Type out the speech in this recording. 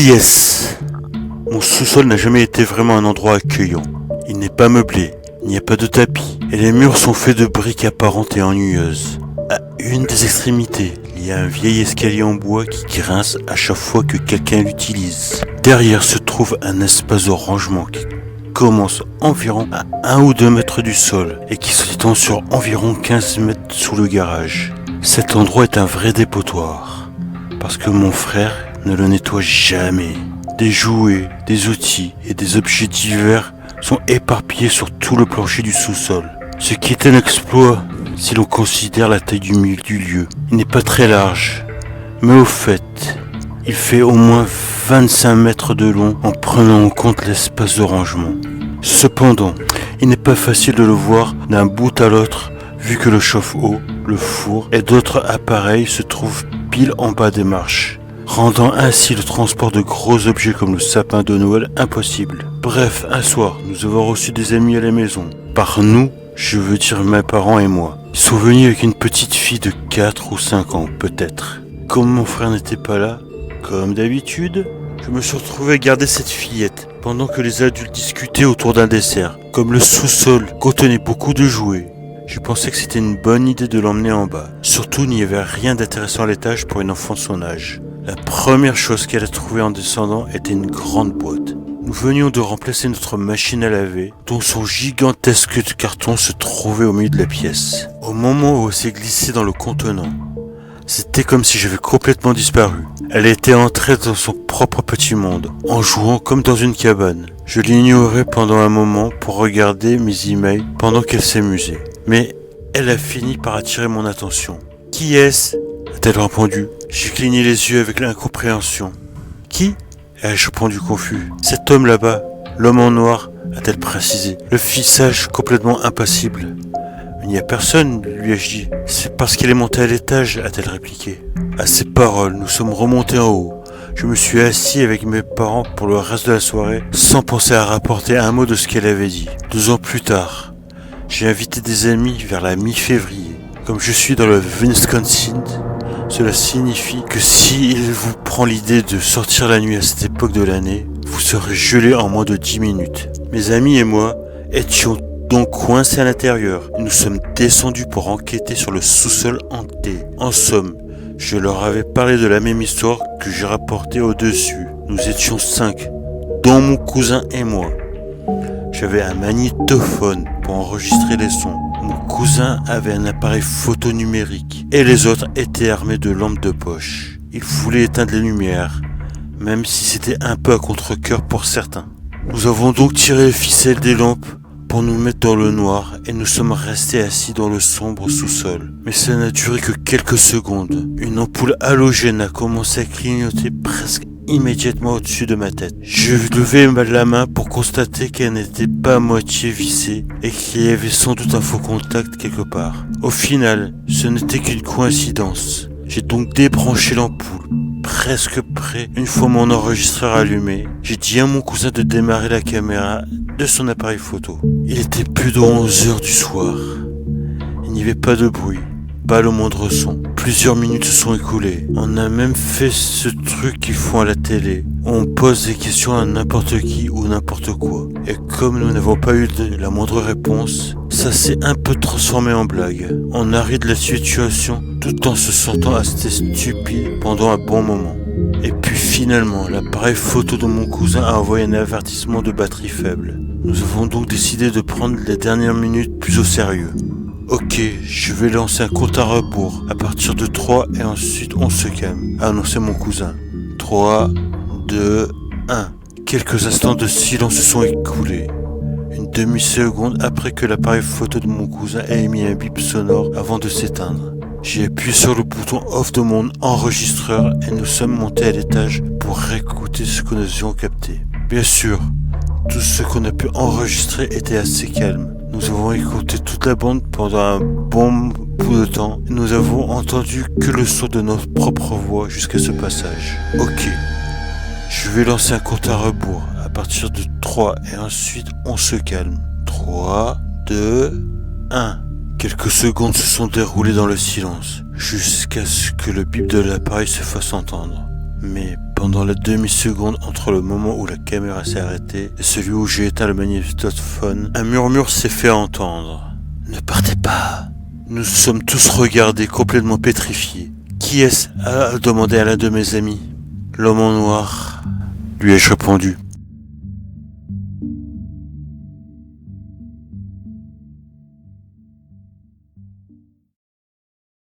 Qui est-ce? Mon sous-sol n'a jamais été vraiment un endroit accueillant. Il n'est pas meublé, il n'y a pas de tapis, et les murs sont faits de briques apparentes et ennuyeuses. À une des extrémités, il y a un vieil escalier en bois qui grince à chaque fois que quelqu'un l'utilise. Derrière se trouve un espace de rangement qui commence environ à 1 ou 2 mètres du sol et qui s'étend sur environ 15 mètres sous le garage. Cet endroit est un vrai dépotoir, parce que mon frère ne le nettoie jamais. Des jouets, des outils et des objets divers sont éparpillés sur tout le plancher du sous-sol. Ce qui est un exploit si l'on considère la taille du lieu. Il n'est pas très large, mais au fait, il fait au moins 25 mètres de long en prenant en compte l'espace de rangement. Cependant, il n'est pas facile de le voir d'un bout à l'autre vu que le chauffe-eau, le four et d'autres appareils se trouvent pile en bas des marches, rendant ainsi le transport de gros objets comme le sapin de Noël impossible. Bref, un soir, nous avons reçu des amis à la maison. Par nous, je veux dire mes parents et moi. Ils sont venus avec une petite fille de 4 ou 5 ans peut-être. Comme mon frère n'était pas là, comme d'habitude, je me suis retrouvé à garder cette fillette pendant que les adultes discutaient autour d'un dessert. Comme le sous-sol contenait beaucoup de jouets, je pensais que c'était une bonne idée de l'emmener en bas. Surtout, il n'y avait rien d'intéressant à l'étage pour une enfant de son âge. La première chose qu'elle a trouvée en descendant était une grande boîte. Nous venions de remplacer notre machine à laver, dont son gigantesque carton se trouvait au milieu de la pièce. Au moment où elle s'est glissée dans le contenant, c'était comme si j'avais complètement disparu. Elle était entrée dans son propre petit monde, en jouant comme dans une cabane. Je l'ignorais pendant un moment pour regarder mes emails pendant qu'elle s'amusait. Mais elle a fini par attirer mon attention. « Qui est-ce » a-t-elle répondu. J'ai cligné les yeux avec l'incompréhension. « Qui » ai-je répondu confus. « Cet homme là-bas, l'homme en noir » a-t-elle précisé, le visage complètement impassible. « Il n'y a personne, lui ai-je dit. C'est parce qu'elle est montée à l'étage, a-t-elle répliqué. À ces paroles, nous sommes remontés en haut. Je me suis assis avec mes parents pour le reste de la soirée, sans penser à rapporter un mot de ce qu'elle avait dit. 2 ans plus tard, j'ai invité des amis vers la mi-février. Comme je suis dans le Wisconsin, cela signifie que s'il vous prend l'idée de sortir la nuit à cette époque de l'année, vous serez gelé en moins de 10 minutes. Mes amis et moi étions donc coincés à l'intérieur. Nous sommes descendus pour enquêter sur le sous-sol hanté. En somme, je leur avais parlé de la même histoire que j'ai rapportée au-dessus. Nous étions 5, dont mon cousin et moi. J'avais un magnétophone pour enregistrer les sons. Mon cousin avait un appareil photo numérique et les autres étaient armés de lampes de poche. Ils voulaient éteindre les lumières, même si c'était un peu à contre-cœur pour certains. Nous avons donc tiré les ficelles des lampes pour nous mettre dans le noir et nous sommes restés assis dans le sombre sous-sol. Mais ça n'a duré que quelques secondes. Une ampoule halogène a commencé à clignoter presque immédiatement au-dessus de ma tête. Je levai la main pour constater qu'elle n'était pas à moitié vissée et qu'il y avait sans doute un faux contact quelque part. Au final, ce n'était qu'une coïncidence. J'ai donc débranché l'ampoule, presque prêt. Une fois mon enregistreur allumé, j'ai dit à mon cousin de démarrer la caméra de son appareil photo. Il était plus de 11 heures du soir. Il n'y avait pas de bruit, pas le moindre son. Plusieurs minutes se sont écoulées. On a même fait ce truc qu'ils font à la télé. On pose des questions à n'importe qui ou n'importe quoi. Et comme nous n'avons pas eu la moindre réponse, ça s'est un peu transformé en blague. On a ri de la situation tout en se sentant assez stupide pendant un bon moment. Et puis finalement, l'appareil photo de mon cousin a envoyé un avertissement de batterie faible. Nous avons donc décidé de prendre les dernières minutes plus au sérieux. Ok, je vais lancer un compte à rebours à partir de 3 et ensuite on se calme, a annoncé mon cousin. 3, 2, 1. Quelques instants de silence se sont écoulés. Une demi-seconde après que l'appareil photo de mon cousin ait émis un bip sonore avant de s'éteindre. J'ai appuyé sur le bouton off de mon enregistreur et nous sommes montés à l'étage pour réécouter ce que nous avions capté. Bien sûr, tout ce qu'on a pu enregistrer était assez calme. Nous avons écouté toute la bande pendant un bon bout de temps et nous avons entendu que le son de notre propre voix jusqu'à ce passage. Ok, je vais lancer un compte à rebours à partir de 3 et ensuite on se calme. 3, 2, 1. Quelques secondes se sont déroulées dans le silence jusqu'à ce que le bip de l'appareil se fasse entendre. Mais pendant la demi-seconde entre le moment où la caméra s'est arrêtée et celui où j'ai éteint le magnétophone, un murmure s'est fait entendre. « Ne partez pas !» Nous sommes tous regardés complètement pétrifiés. « Qui est-ce » a demandé à l'un de mes amis. « L'homme en noir », lui ai-je répondu.